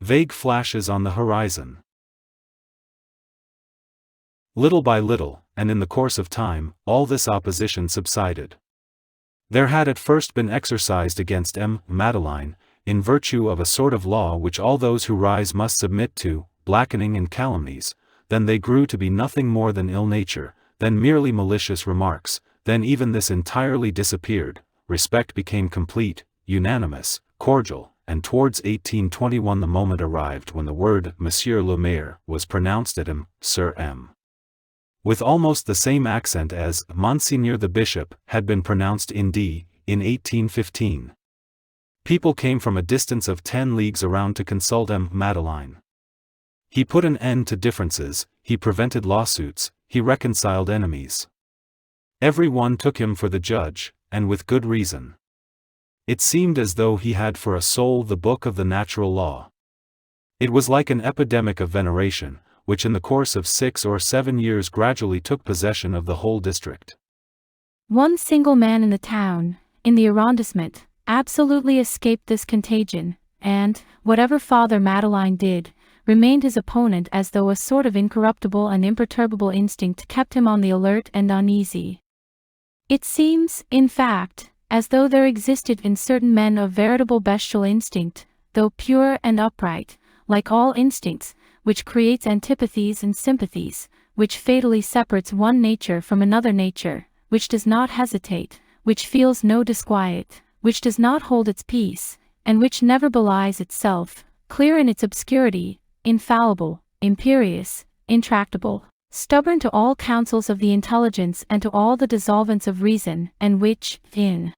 vague flashes on the horizon. Little by little, and in the course of time, all this opposition subsided. There had at first been exercised against Madeleine, in virtue of a sort of law which all those who rise must submit to, blackening and calumnies. Then they grew to be nothing more than ill nature, then merely malicious remarks, then even this entirely disappeared, respect became complete, unanimous, cordial, and towards 1821 the moment arrived when the word Monsieur le Maire was pronounced at Sir M. with almost the same accent as Monseigneur the Bishop had been pronounced in 1815. People came from a distance of 10 leagues around to consult Madeleine. He put an end to differences, he prevented lawsuits, he reconciled enemies. Every one took him for the judge, and with good reason. It seemed as though he had for a soul the book of the natural law. It was like an epidemic of veneration, which in the course of 6 or 7 years gradually took possession of the whole district. One single man in the town, in the arrondissement, absolutely escaped this contagion, and, whatever Father Madeleine did, remained his opponent as though a sort of incorruptible and imperturbable instinct kept him on the alert and uneasy. It seems, in fact, as though there existed in certain men a veritable bestial instinct, though pure and upright, like all instincts, which creates antipathies and sympathies, which fatally separates one nature from another nature, which does not hesitate, which feels no disquiet, which does not hold its peace, and which never belies itself, clear in its obscurity, infallible, imperious, intractable, stubborn to all counsels of the intelligence and to all the dissolvents of reason, and which, in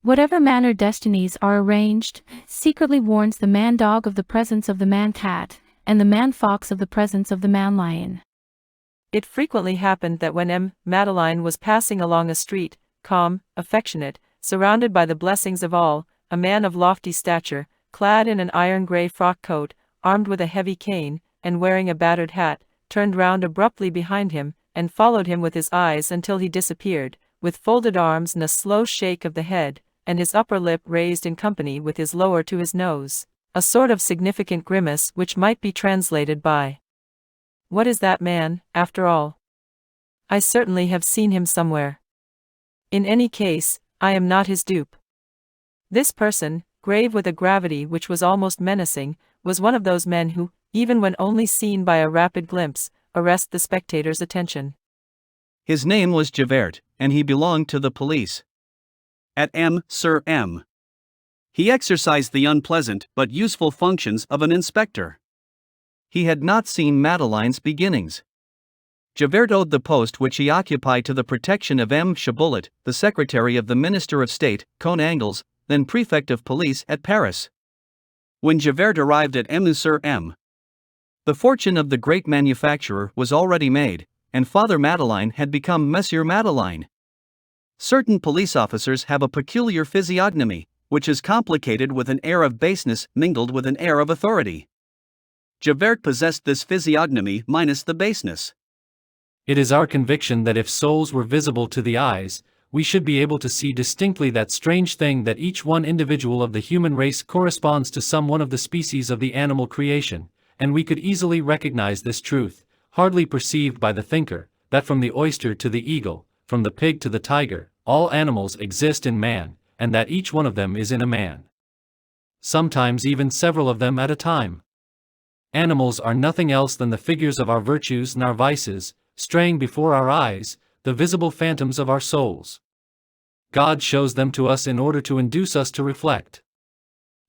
whatever manner destinies are arranged, secretly warns the man-dog of the presence of the man-cat, and the man-fox of the presence of the man-lion. It frequently happened that when Madeleine was passing along a street, calm, affectionate, surrounded by the blessings of all, a man of lofty stature, clad in an iron-grey frock coat, armed with a heavy cane, and wearing a battered hat, turned round abruptly behind him, and followed him with his eyes until he disappeared, with folded arms and a slow shake of the head, and his upper lip raised in company with his lower to his nose, a sort of significant grimace which might be translated by, "What is that man, after all? I certainly have seen him somewhere. In any case, I am not his dupe." This person, grave with a gravity which was almost menacing, was one of those men who, even when only seen by a rapid glimpse, arrest the spectator's attention. His name was Javert, and he belonged to the police. At Sir M. he exercised the unpleasant but useful functions of an inspector. He had not seen Madeleine's beginnings. Javert owed the post which he occupied to the protection of Chaboulot, the secretary of the Minister of State, Angles, then prefect of police at Paris. When Javert arrived at Sir M, the fortune of the great manufacturer was already made, and Father Madeleine had become Monsieur Madeleine. Certain police officers have a peculiar physiognomy, which is complicated with an air of baseness mingled with an air of authority. Javert possessed this physiognomy minus the baseness. It is our conviction that if souls were visible to the eyes, we should be able to see distinctly that strange thing that each one individual of the human race corresponds to some one of the species of the animal creation, and we could easily recognize this truth, hardly perceived by the thinker, that from the oyster to the eagle, from the pig to the tiger, all animals exist in man, and that each one of them is in a man. Sometimes even several of them at a time. Animals are nothing else than the figures of our virtues and our vices, straying before our eyes, the visible phantoms of our souls. God shows them to us in order to induce us to reflect.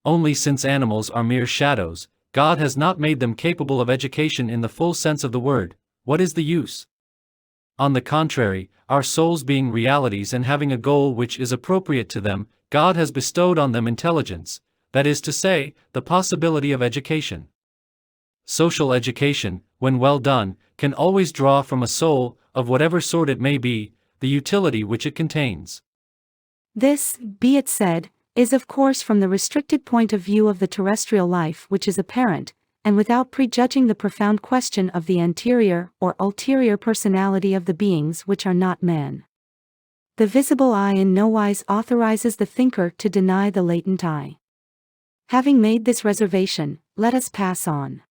Only since animals are mere shadows, God has not made them capable of education in the full sense of the word. What is the use? On the contrary, our souls being realities and having a goal which is appropriate to them, God has bestowed on them intelligence, that is to say, the possibility of education. Social education, when well done, can always draw from a soul, of whatever sort it may be, the utility which it contains. This, be it said, is of course from the restricted point of view of the terrestrial life which is apparent, and without prejudging the profound question of the anterior or ulterior personality of the beings which are not man. The visible eye in no wise authorizes the thinker to deny the latent eye. Having made this reservation, let us pass on.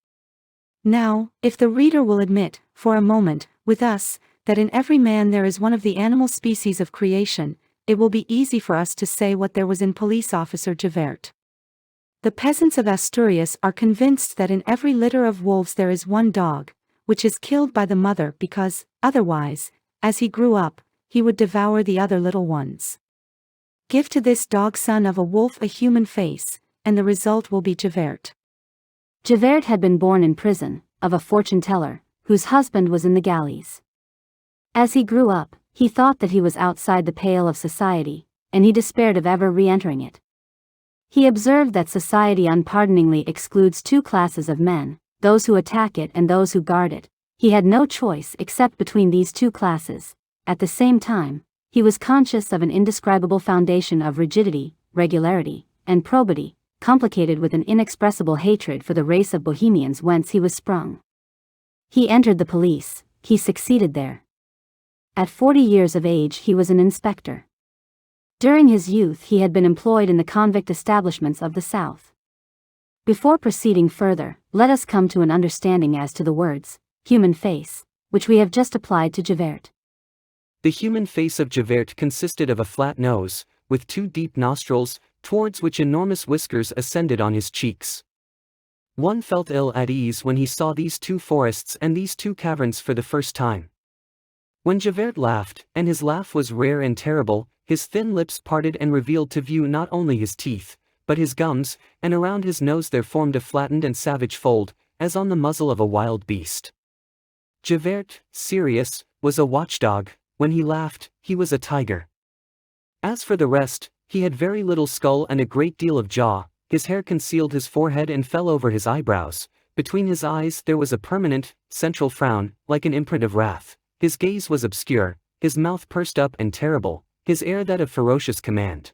Now, if the reader will admit, for a moment, with us, that in every man there is one of the animal species of creation, it will be easy for us to say what there was in police officer Javert. The peasants of Asturias are convinced that in every litter of wolves there is one dog, which is killed by the mother because, otherwise, as he grew up, he would devour the other little ones. Give to this dog son of a wolf a human face, and the result will be Javert. Javert had been born in prison, of a fortune-teller, whose husband was in the galleys. As he grew up, he thought that he was outside the pale of society, and he despaired of ever re-entering it. He observed that society unpardoningly excludes two classes of men, those who attack it and those who guard it. He had no choice except between these two classes. At the same time, he was conscious of an indescribable foundation of rigidity, regularity, and probity, complicated with an inexpressible hatred for the race of Bohemians whence he was sprung. He entered the police. He succeeded there. At 40 years of age he was an inspector. During his youth he had been employed in the convict establishments of the South. Before proceeding further, let us come to an understanding as to the words, human face, which we have just applied to Javert. The human face of Javert consisted of a flat nose, with two deep nostrils, towards which enormous whiskers ascended on his cheeks. One felt ill at ease when he saw these two forests and these two caverns for the first time. When Javert laughed, and his laugh was rare and terrible, his thin lips parted and revealed to view not only his teeth, but his gums, and around his nose there formed a flattened and savage fold, as on the muzzle of a wild beast. Javert, serious, was a watchdog. When he laughed, he was a tiger. As for the rest, he had very little skull and a great deal of jaw, his hair concealed his forehead and fell over his eyebrows, between his eyes there was a permanent, central frown, like an imprint of wrath, his gaze was obscure, his mouth pursed up and terrible, his air that of ferocious command.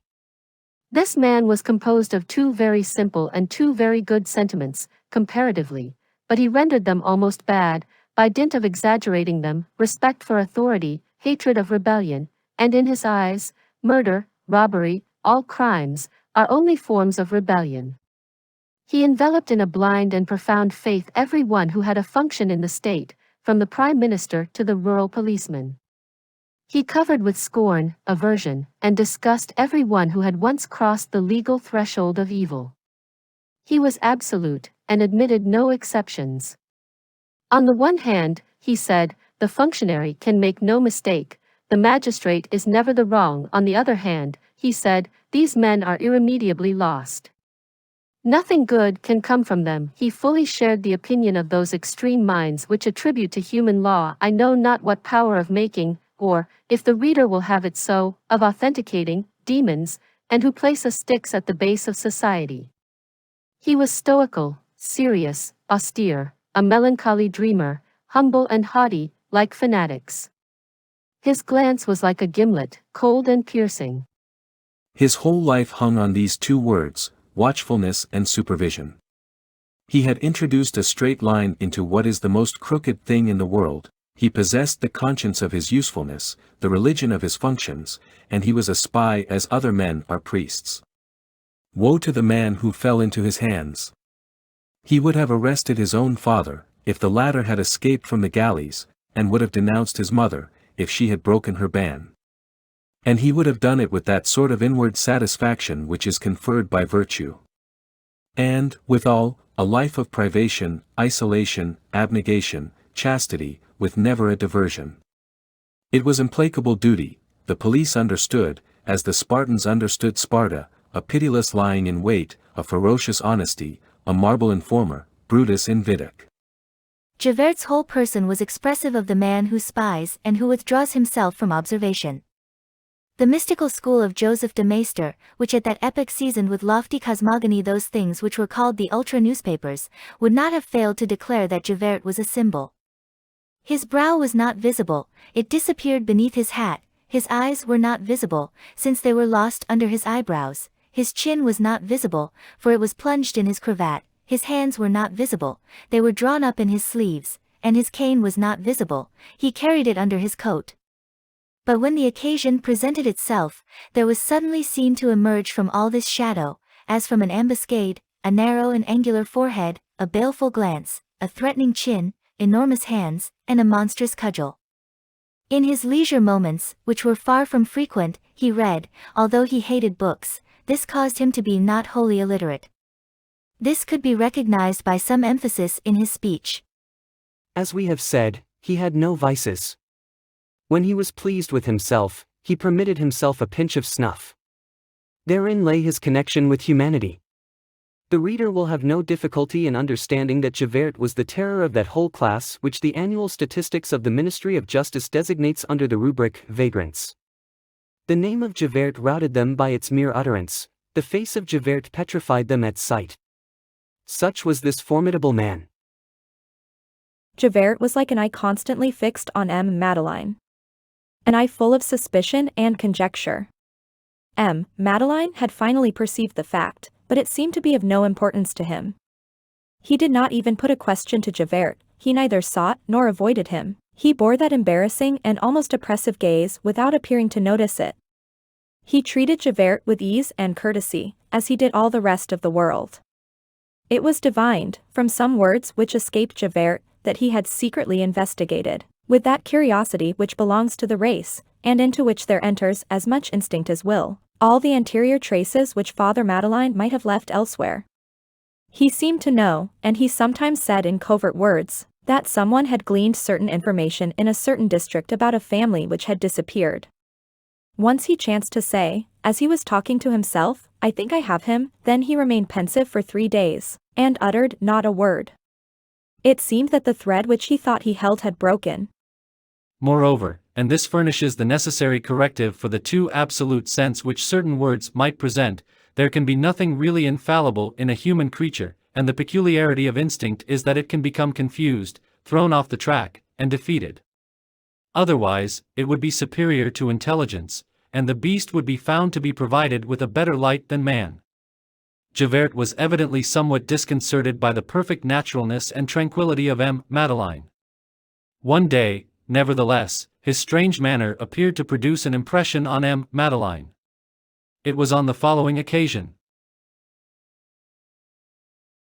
This man was composed of two very simple and two very good sentiments, comparatively, but he rendered them almost bad, by dint of exaggerating them, respect for authority, hatred of rebellion, and in his eyes, murder, robbery, all crimes, are only forms of rebellion. He enveloped in a blind and profound faith every one who had a function in the state, from the prime minister to the rural policeman. He covered with scorn, aversion, and disgust every one who had once crossed the legal threshold of evil. He was absolute, and admitted no exceptions. On the one hand, he said, the functionary can make no mistake, the magistrate is never the wrong. On the other hand, he said, these men are irremediably lost. Nothing good can come from them. He fully shared the opinion of those extreme minds which attribute to human law I know not what power of making, or, if the reader will have it so, of authenticating, demons, and who place sticks at the base of society. He was stoical, serious, austere, a melancholy dreamer, humble and haughty, like fanatics. His glance was like a gimlet, cold and piercing. His whole life hung on these two words, watchfulness and supervision. He had introduced a straight line into what is the most crooked thing in the world. He possessed the conscience of his usefulness, the religion of his functions, and he was a spy as other men are priests. Woe to the man who fell into his hands. He would have arrested his own father, if the latter had escaped from the galleys, and would have denounced his mother, if she had broken her ban. And he would have done it with that sort of inward satisfaction which is conferred by virtue. And, withal, a life of privation, isolation, abnegation, chastity, with never a diversion. It was implacable duty, the police understood, as the Spartans understood Sparta, a pitiless lying in wait, a ferocious honesty, a marble informer, Brutus invidic. Javert's whole person was expressive of the man who spies and who withdraws himself from observation. The mystical school of Joseph de Maistre, which at that epoch seasoned with lofty cosmogony those things which were called the ultra newspapers, would not have failed to declare that Javert was a symbol. His brow was not visible, it disappeared beneath his hat, his eyes were not visible, since they were lost under his eyebrows, his chin was not visible, for it was plunged in his cravat, his hands were not visible, they were drawn up in his sleeves, and his cane was not visible, he carried it under his coat. But when the occasion presented itself, there was suddenly seen to emerge from all this shadow, as from an ambuscade, a narrow and angular forehead, a baleful glance, a threatening chin, enormous hands, and a monstrous cudgel. In his leisure moments, which were far from frequent, he read, although he hated books. This caused him to be not wholly illiterate. This could be recognized by some emphasis in his speech. As we have said, he had no vices. When he was pleased with himself, he permitted himself a pinch of snuff. Therein lay his connection with humanity. The reader will have no difficulty in understanding that Javert was the terror of that whole class which the annual statistics of the Ministry of Justice designates under the rubric vagrants. The name of Javert routed them by its mere utterance, the face of Javert petrified them at sight. Such was this formidable man. Javert was like an eye constantly fixed on Madeleine. An eye full of suspicion and conjecture. Madeleine had finally perceived the fact, but it seemed to be of no importance to him. He did not even put a question to Javert, he neither sought nor avoided him. He bore that embarrassing and almost oppressive gaze without appearing to notice it. He treated Javert with ease and courtesy, as he did all the rest of the world. It was divined, from some words which escaped Javert, that he had secretly investigated, with that curiosity which belongs to the race, and into which there enters as much instinct as will, all the anterior traces which Father Madeleine might have left elsewhere. He seemed to know, and he sometimes said in covert words, that someone had gleaned certain information in a certain district about a family which had disappeared. Once he chanced to say, as he was talking to himself, "I think I have him," then he remained pensive for 3 days, and uttered not a word. It seemed that the thread which he thought he held had broken. Moreover, and this furnishes the necessary corrective for the too absolute sense which certain words might present, there can be nothing really infallible in a human creature, and the peculiarity of instinct is that it can become confused, thrown off the track, and defeated. Otherwise, it would be superior to intelligence, and the beast would be found to be provided with a better light than man. Javert was evidently somewhat disconcerted by the perfect naturalness and tranquillity of Madeleine. One day, nevertheless, his strange manner appeared to produce an impression on Madeleine. It was on the following occasion.